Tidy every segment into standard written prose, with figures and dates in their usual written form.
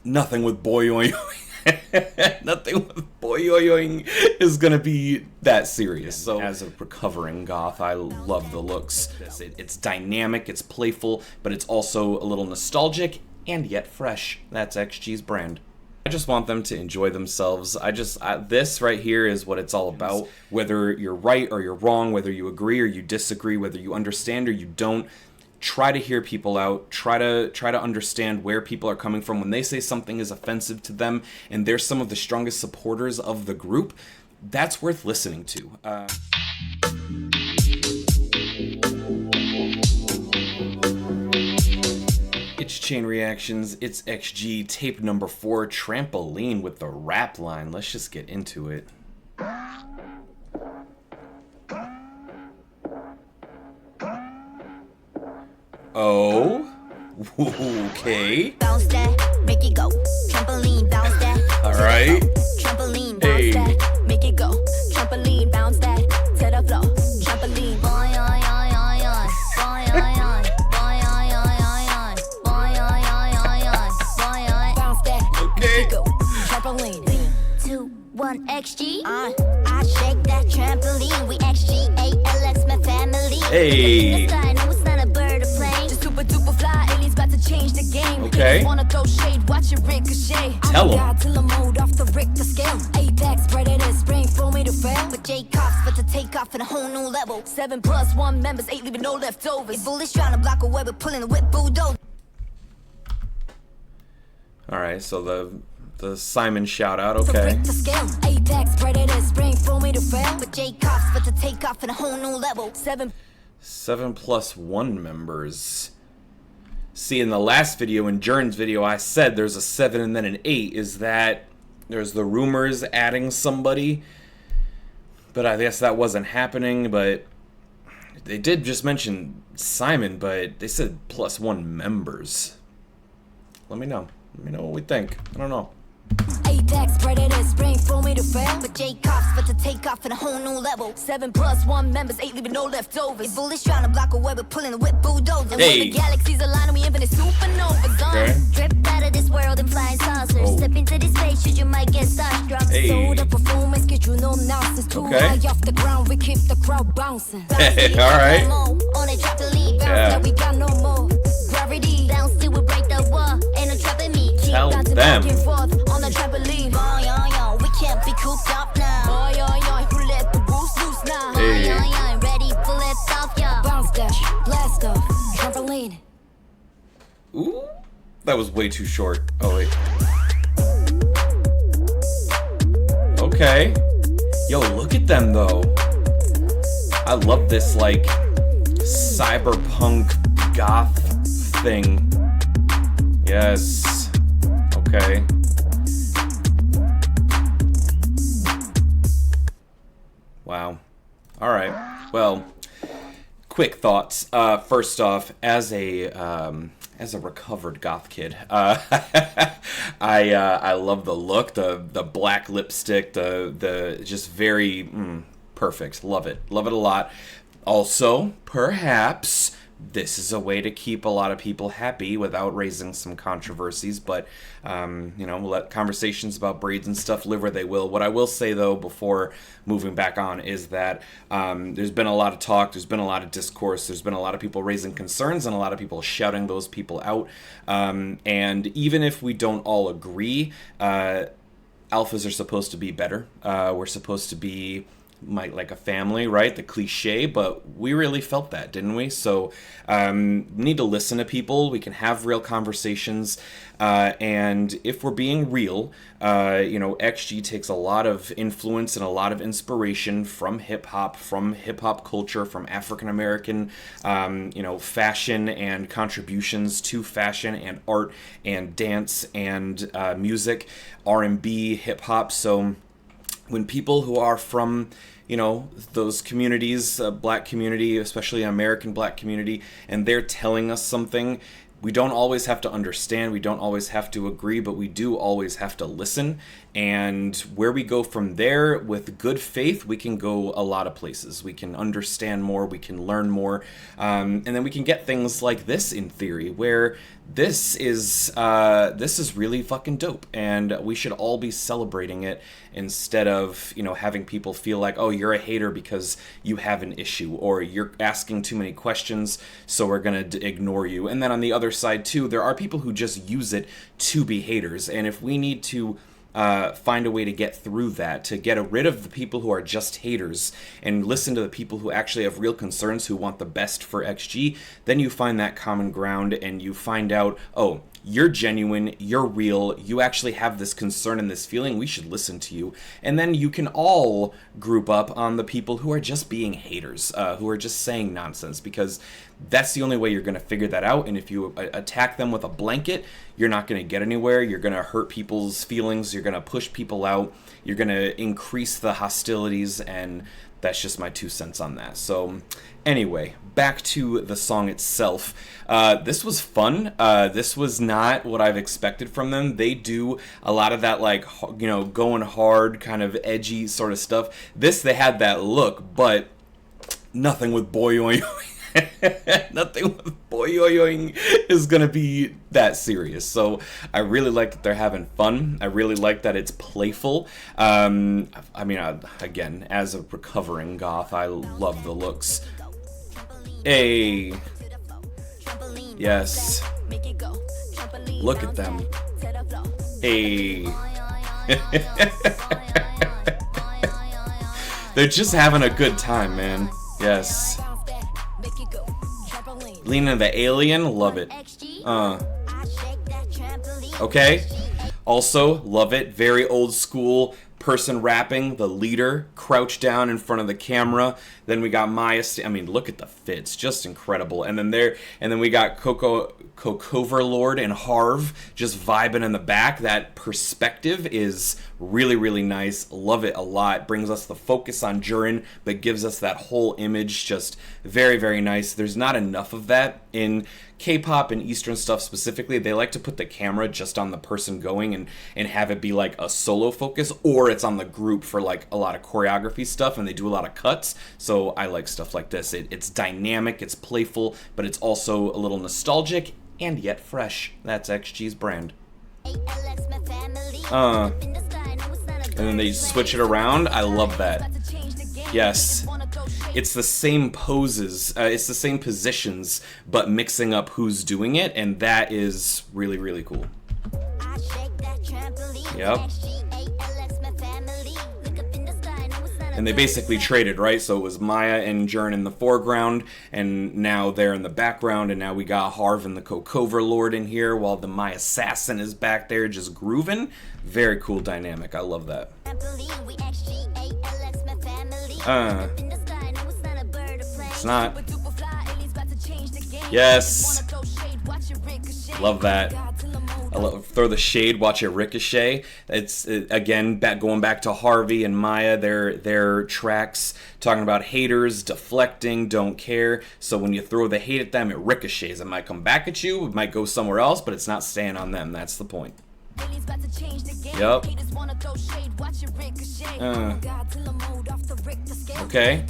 nothing with boyoing. Nothing with boyoing is gonna be that serious. So as a recovering goth, I love the looks. It's dynamic, it's playful, but it's also a little nostalgic and yet fresh. That's XG's brand. I just want them to enjoy themselves. This right here is what it's all about. Whether you're right or you're wrong, whether you agree or you disagree, whether you understand or you don't, try to hear people out. Try to understand where people are coming from when they say something is offensive to them, and they're some of the strongest supporters of the group. That's worth listening to. It's Chain Reactions, it's XG, tape number 4, Trampoline with the rap line. Let's just get into it. Oh, okay. Bounce that, make it go. Trampoline, bounce that. All right. Trampoline, bounce that, make it go. Trampoline, bounce that to the floor. Trampoline, boy, boy, boy, boy, bounce that, make it go. Trampoline, 3, 2, 1, XG. I shake that trampoline. We XG, ALX, my family. Hey. Change the game. Okay. Wanna throw shade, watch it ricochet. Tell them. Till I'm old off the Richter scale. Apex, predator, spring for me to fail. With J cops, but to take off at a whole new level. 7+1 members, 8 leaving no leftovers. Bullies trying to block away, but pulling the whip bulldozer. All right, so the Simon shout out, okay. Apex, predator, spring for me to fail. With J cops, but to take off at a whole new level. 7+1 members. See, in the last video, in JURIN's video, I said there's a 7 and then an 8. Is that there's the rumors adding somebody? But I guess that wasn't happening. But they did just mention Simon, but they said +1 members. Let me know. Let me know what we think. I don't know. Apex, predator, spring for me to fail. With J cops, but to take off at a whole new level. 7+1 members, 8 leaving no leftovers. Bullies trying to block away, but pulling the whip bulldozer. Hey. When the galaxies align, we infinite supernovas. Okay. Drip out of this world and flying saucers. Oh. Step into this space, should you might get starstruck. Hey. So the performance get you no nonsense. Too Okay. high off the ground, we keep the crowd bouncing. Hey, all right. On a trampoline, bounce Yeah. that we got no more. Gravity, bounce till we break the wall. Ain't no trapping me. Keep Tell bouncing them. back and forth on the trampoline. We can't be cooped up now. Who let the boost loose now? Hey. Ready for lift off, yeah. Bounce that, blast off, trampoline. Ooh, that was way too short. Oh wait. Okay. Yo, look at them though. I love this like cyberpunk goth thing. Yes. Okay. Wow. All right. Well, quick thoughts. First off, as a recovered goth kid, I love the look, the black lipstick, the just very perfect. Love it a lot. Also, perhaps this is a way to keep a lot of people happy without raising some controversies, but we'll let conversations about braids and stuff live where they will. What I will say though, before moving back on, is that there's been a lot of talk, there's been a lot of discourse, there's been a lot of people raising concerns and a lot of people shouting those people out, and even if we don't all agree, alphas are supposed to be better. We're supposed to be like a family, right? The cliche, but we really felt that, didn't we? So need to listen to people. We can have real conversations, and if we're being real, XG takes a lot of influence and a lot of inspiration from hip-hop culture, from African American fashion and contributions to fashion and art and dance and music, R&B, hip-hop. So when people who are from those communities, black community, especially American black community, and they're telling us something, we don't always have to understand, we don't always have to agree, but we do always have to listen. And where we go from there, with good faith, we can go a lot of places. We can understand more, we can learn more, and then we can get things like this in theory, where this is really fucking dope, and we should all be celebrating it instead of, you know, having people feel like, oh, you're a hater because you have an issue, or you're asking too many questions, so we're gonna ignore you. And then on the other side too, there are people who just use it to be haters, and if we need to find a way to get through that, to get rid of the people who are just haters and listen to the people who actually have real concerns, who want the best for XG, then you find that common ground and you find out, oh, you're genuine, you're real, you actually have this concern and this feeling, we should listen to you. And then you can all group up on the people who are just being haters, who are just saying nonsense, because that's the only way you're going to figure that out. And if you attack them with a blanket, you're not going to get anywhere. You're going to hurt people's feelings, you're going to push people out, you're going to increase the hostilities, and that's just my 2 cents on that. So anyway, back to the song itself. This was fun. This was not what I've expected from them. They do a lot of that, like, you know, going hard, kind of edgy sort of stuff. They had that look, but nothing with boyoing. Nothing with boyoing is gonna be that serious. So I really like that they're having fun. I really like that it's playful. I mean, again, as a recovering goth, I love the looks. Hey, yes, look at them. Hey. They're just having a good time, man. Yes. Leaning into the alien, love it. Okay. Also, love it. Very old school person rapping, the leader, crouched down in front of the camera. Then we got Maya. I mean, look at the fits, just incredible. And then we got Cocoverlord and Harv just vibing in the back. That perspective is really, really nice. Love it a lot. Brings us the focus on JURIN, but gives us that whole image. Just very, very nice. There's not enough of that in K-pop and Eastern stuff specifically. They like to put the camera just on the person going and have it be like a solo focus, or it's on the group for like a lot of choreography stuff, and they do a lot of cuts. So I like stuff like this. It's dynamic, it's playful, but it's also a little nostalgic and yet fresh. That's XG's brand. And then they switch it around. I love that. Yes. It's the same poses, it's the same positions, but mixing up who's doing it, and that is really, really cool. Yep. And they basically traded, right? So it was Maya and JURIN in the foreground, and now they're in the background, and now we got Harv and the Cocoverlord in here, while the Maya Assassin is back there just grooving. Very cool dynamic. I love that. It's not. Yes. Love that. I love, throw the shade, watch it ricochet. It's again going back to Harvey and Maya, their tracks talking about haters, deflecting, don't care. So when you throw the hate at them, it ricochets. It might come back at you, it might go somewhere else, but it's not staying on them. That's the point. Yup. Okay.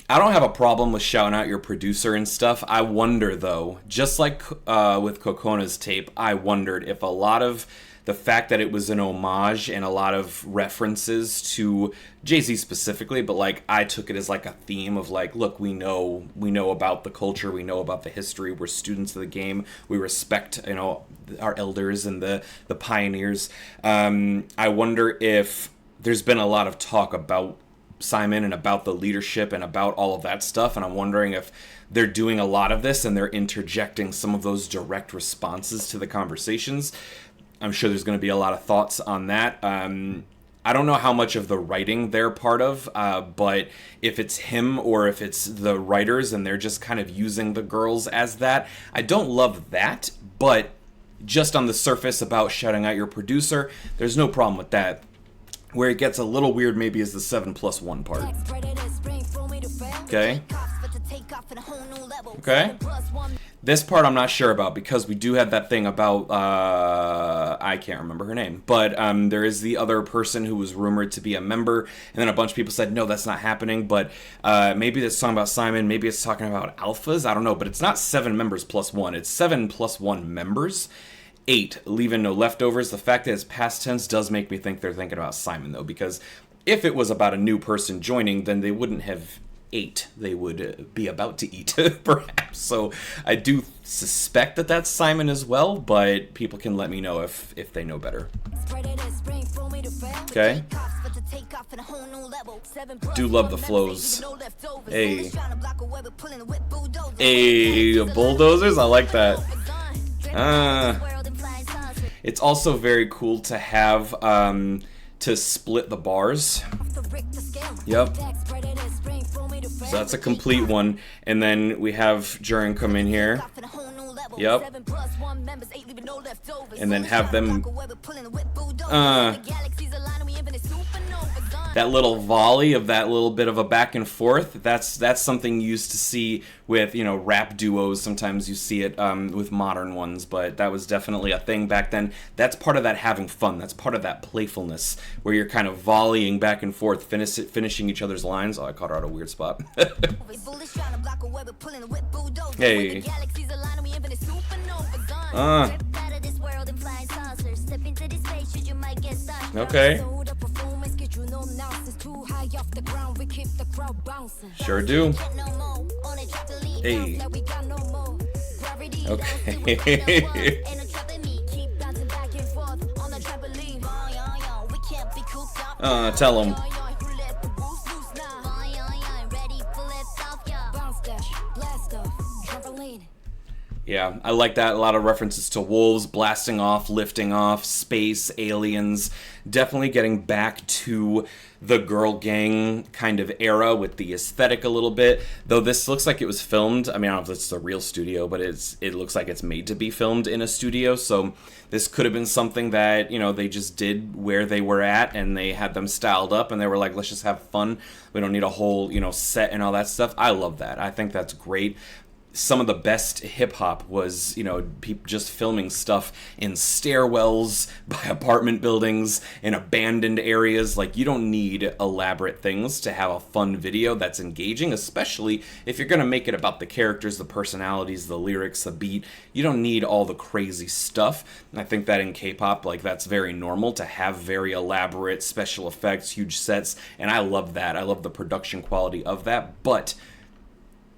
I don't have a problem with shouting out your producer and stuff. I wonder though, just like with COCONA's tape, I wondered if a lot of the fact that it was an homage and a lot of references to Jay-Z specifically, but like I took it as like a theme of like, look, we know about the culture, we know about the history, we're students of the game, we respect, you know, our elders and the pioneers. I wonder if there's been a lot of talk about Simon and about the leadership and about all of that stuff, and I'm wondering if they're doing a lot of this and they're interjecting some of those direct responses to the conversations. I'm sure there's going to be a lot of thoughts on that. I don't know how much of the writing they're part of, but if it's him or if it's the writers and they're just kind of using the girls as that, I don't love that, but just on the surface about shouting out your producer, there's no problem with that. Where it gets a little weird maybe is the 7+1 part. Okay? Okay. This part I'm not sure about because we do have that thing about, I can't remember her name, but there is the other person who was rumored to be a member, and then a bunch of people said, no, that's not happening, but maybe it's talking about Simon, maybe it's talking about ALPHAZ, I don't know, but it's not 7 members plus 1, it's 7 plus 1 members, 8, leaving no leftovers. The fact that it's past tense does make me think they're thinking about Simon, though, because if it was about a new person joining, then they wouldn't have ate, they would be about to eat, perhaps. So I do suspect that that's Simon as well, but people can let me know if they know better. Okay. Do love the flows. Hey. Hey, bulldozers, I like that. It's also very cool to have to split the bars. Yep. So that's a complete one. And then we have JURIN come in here. Yep. And then have them that little volley of that little bit of a back and forth, that's something you used to see with, you know, rap duos. Sometimes you see it with modern ones, but that was definitely a thing back then. That's part of that having fun. That's part of that playfulness where you're kind of volleying back and forth, finishing each other's lines. Oh, I caught her out a weird spot. Hey. Okay. Sure do. Hey. Okay. Tell him. Yeah, I like that. A lot of references to wolves, blasting off, lifting off, space, aliens. Definitely getting back to the girl gang kind of era with the aesthetic a little bit. Though this looks like it was filmed. I mean, I don't know if it's a real studio, but it looks like it's made to be filmed in a studio. So this could have been something that, you know, they just did where they were at and they had them styled up and they were like, let's just have fun. We don't need a whole, you know, set and all that stuff. I love that. I think that's great. Some of the best hip-hop was, you know, people just filming stuff in stairwells, by apartment buildings, in abandoned areas. Like, you don't need elaborate things to have a fun video that's engaging, especially if you're going to make it about the characters, the personalities, the lyrics, the beat. You don't need all the crazy stuff. And I think that in K-pop, like, that's very normal to have very elaborate special effects, huge sets, and I love that. I love the production quality of that, but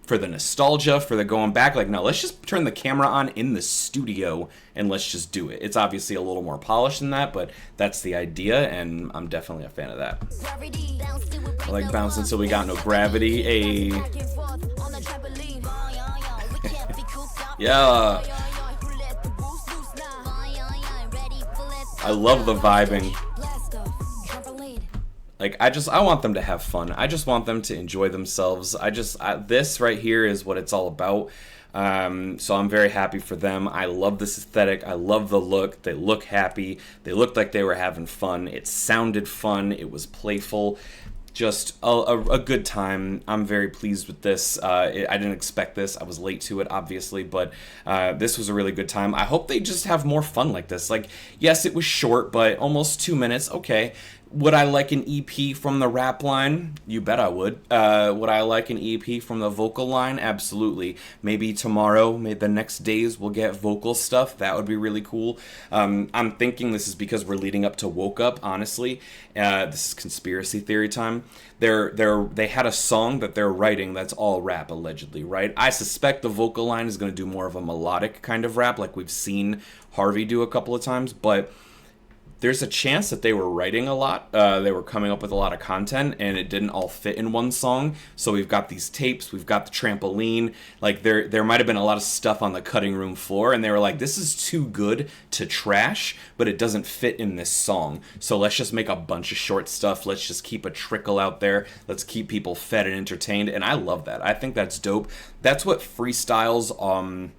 for the nostalgia, for the going back, like, no, let's just turn the camera on in the studio and let's just do it. It's obviously a little more polished than that, but that's the idea, and I'm definitely a fan of that. I like bouncing until we got no gravity. Hey. Yeah. I love the vibing. Like, I want them to have fun. I just want them to enjoy themselves. This right here is what it's all about. So I'm very happy for them. I love this aesthetic. I love the look. They look happy. They looked like they were having fun. It sounded fun. It was playful. Just a good time. I'm very pleased with this. I didn't expect this. I was late to it, obviously, but this was a really good time. I hope they just have more fun like this. Like, yes, it was short, but almost 2 minutes. Okay. Would I like an EP from the rap line? You bet I would. Would I like an EP from the vocal line? Absolutely. Maybe tomorrow, maybe the next days, we'll get vocal stuff. That would be really cool. I'm thinking this is because we're leading up to Woke Up, honestly. This is conspiracy theory time. They had a song that they're writing that's all rap, allegedly, right? I suspect the vocal line is going to do more of a melodic kind of rap, like we've seen HARVEY do a couple of times, but there's a chance that they were writing a lot. They were coming up with a lot of content, and it didn't all fit in one song. So we've got these tapes, we've got the trampoline. Like, there might have been a lot of stuff on the cutting room floor, and they were like, this is too good to trash, but it doesn't fit in this song. So let's just make a bunch of short stuff. Let's just keep a trickle out there. Let's keep people fed and entertained. And I love that. I think that's dope. That's what freestyles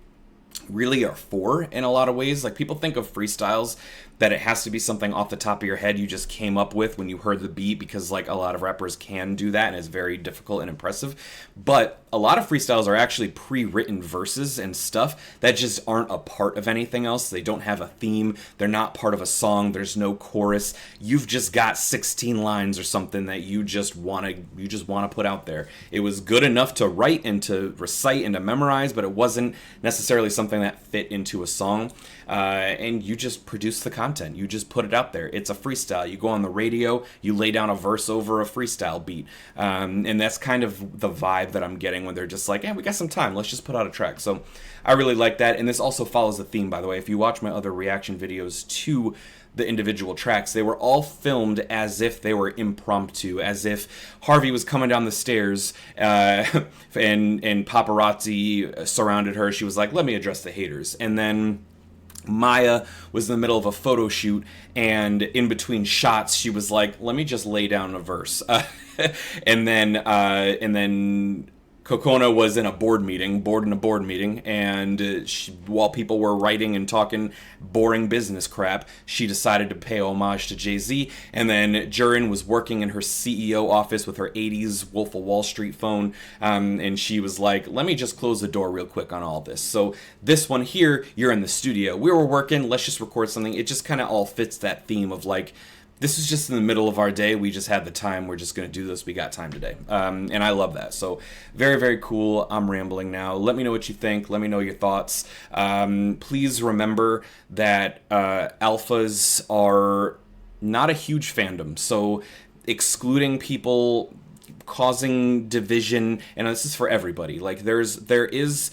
really are for in a lot of ways. Like, people think of freestyles that it has to be something off the top of your head you just came up with when you heard the beat, because like a lot of rappers can do that and it's very difficult and impressive. But a lot of freestyles are actually pre-written verses and stuff that just aren't a part of anything else. They don't have a theme. They're not part of a song. There's no chorus. You've just got 16 lines or something that you just want to put out there. It was good enough to write and to recite and to memorize, but it wasn't necessarily something that fit into a song. And you just produce the content. You just put it out there. It's a freestyle. You go on the radio, you lay down a verse over a freestyle beat. And that's kind of the vibe that I'm getting when they're just like, we got some time. Let's just put out a track. So I really like that. And this also follows the theme, by the way. If you watch my other reaction videos to the individual tracks, they were all filmed as if they were impromptu, as if Harvey was coming down the stairs and paparazzi surrounded her. She was like, let me address the haters. And then Maya was in the middle of a photo shoot, and in between shots, she was like, let me just lay down a verse. And then COCONA was in a board meeting, and while people were writing and talking boring business crap, she decided to pay homage to Jay-Z. And then JURIN was working in her CEO office with her 80s Wolf of Wall Street phone, and she was like, let me just close the door real quick on all this. So this one here, you're in the studio. We were working, let's just record something. It just kind of all fits that theme of like, this is just in the middle of our day. We just had the time. We're just going to do this. We got time today. And I love that. So very, very cool. I'm rambling now. Let me know what you think. Let me know your thoughts. Please remember that ALPHAZ are not a huge fandom. So excluding people, causing division, and this is for everybody. Like there is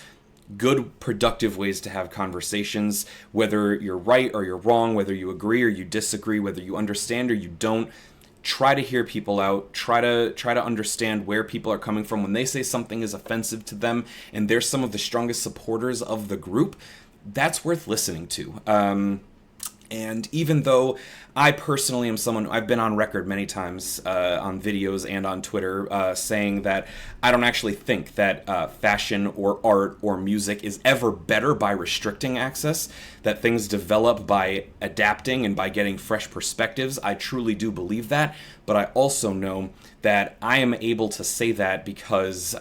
good, productive ways to have conversations, whether you're right or you're wrong, whether you agree or you disagree, whether you understand or you don't. Try to hear people out. Try to understand where people are coming from when they say something is offensive to them, and they're some of the strongest supporters of the group. That's worth listening to. And even though I personally am someone, I've been on record many times on videos and on Twitter saying that I don't actually think that fashion or art or music is ever better by restricting access, that things develop by adapting and by getting fresh perspectives. I truly do believe that, but I also know that I am able to say that because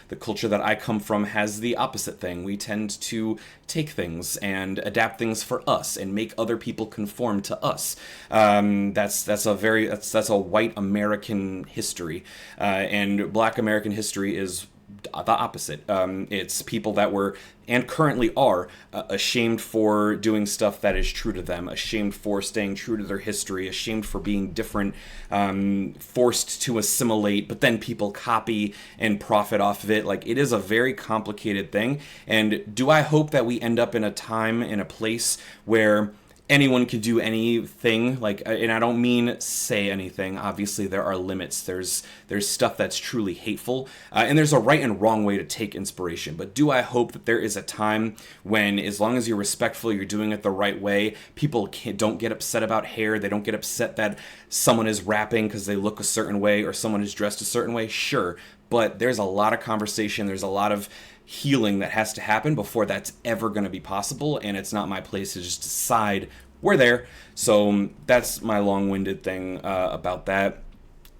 the culture that I come from has the opposite thing. We tend to take things and adapt things for us and make other people conform to us. That's a white American history, and Black American history is the opposite. It's people that were and currently are ashamed for doing stuff that is true to them, ashamed for staying true to their history, ashamed for being different, forced to assimilate, but then people copy and profit off of it. Like, it is a very complicated thing. And do I hope that we end up in a time, in a place where anyone can do anything, like, and I don't mean say anything. Obviously, there are limits. There's stuff that's truly hateful, and there's a right and wrong way to take inspiration. But do I hope that there is a time when, as long as you're respectful, you're doing it the right way, people don't get upset about hair, they don't get upset that someone is rapping because they look a certain way or someone is dressed a certain way? Sure, but there's a lot of conversation, there's a lot of healing that has to happen before that's ever going to be possible, and it's not my place to just decide we're there. So that's my long-winded thing about that.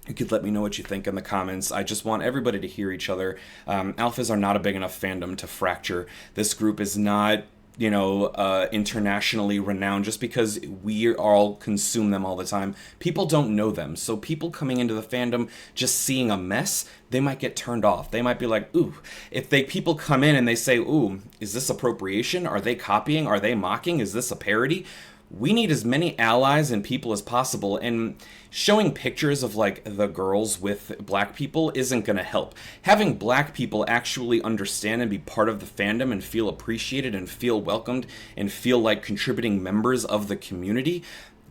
You could let me know what you think in the comments. I just want everybody to hear each other. ALPHAZ are not a big enough fandom to fracture. This group is not, internationally renowned just because we all consume them all the time. People don't know them. So people coming into the fandom just seeing a mess, they might get turned off. They might be like, ooh. If people come in and they say, ooh, is this appropriation? Are they copying? Are they mocking? Is this a parody? We need as many allies and people as possible, and showing pictures of, like, the girls with black people isn't going to help. Having black people actually understand and be part of the fandom and feel appreciated and feel welcomed and feel like contributing members of the community,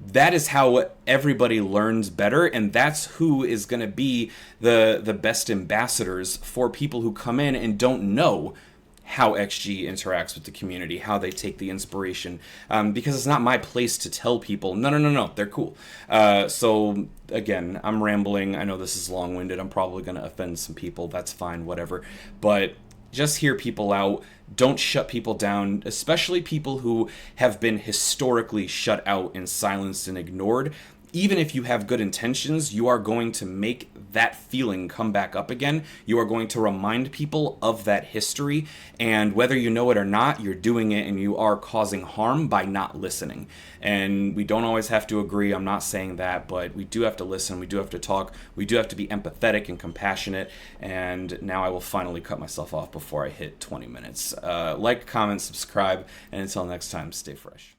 that is how everybody learns better, and that's who is going to be the best ambassadors for people who come in and don't know how XG interacts with the community, how they take the inspiration, because it's not my place to tell people, no, they're cool. So, again, I'm rambling. I know this is long-winded. I'm probably going to offend some people. That's fine, whatever. But just hear people out. Don't shut people down, especially people who have been historically shut out and silenced and ignored. even if you have good intentions, you are going to make that feeling come back up again. You are going to remind people of that history, and whether you know it or not, you're doing it and you are causing harm by not listening. And we don't always have to agree, I'm not saying that, but we do have to listen, we do have to talk, we do have to be empathetic and compassionate. And now I will finally cut myself off before I hit 20 minutes. Like, comment, subscribe, and until next time, stay fresh.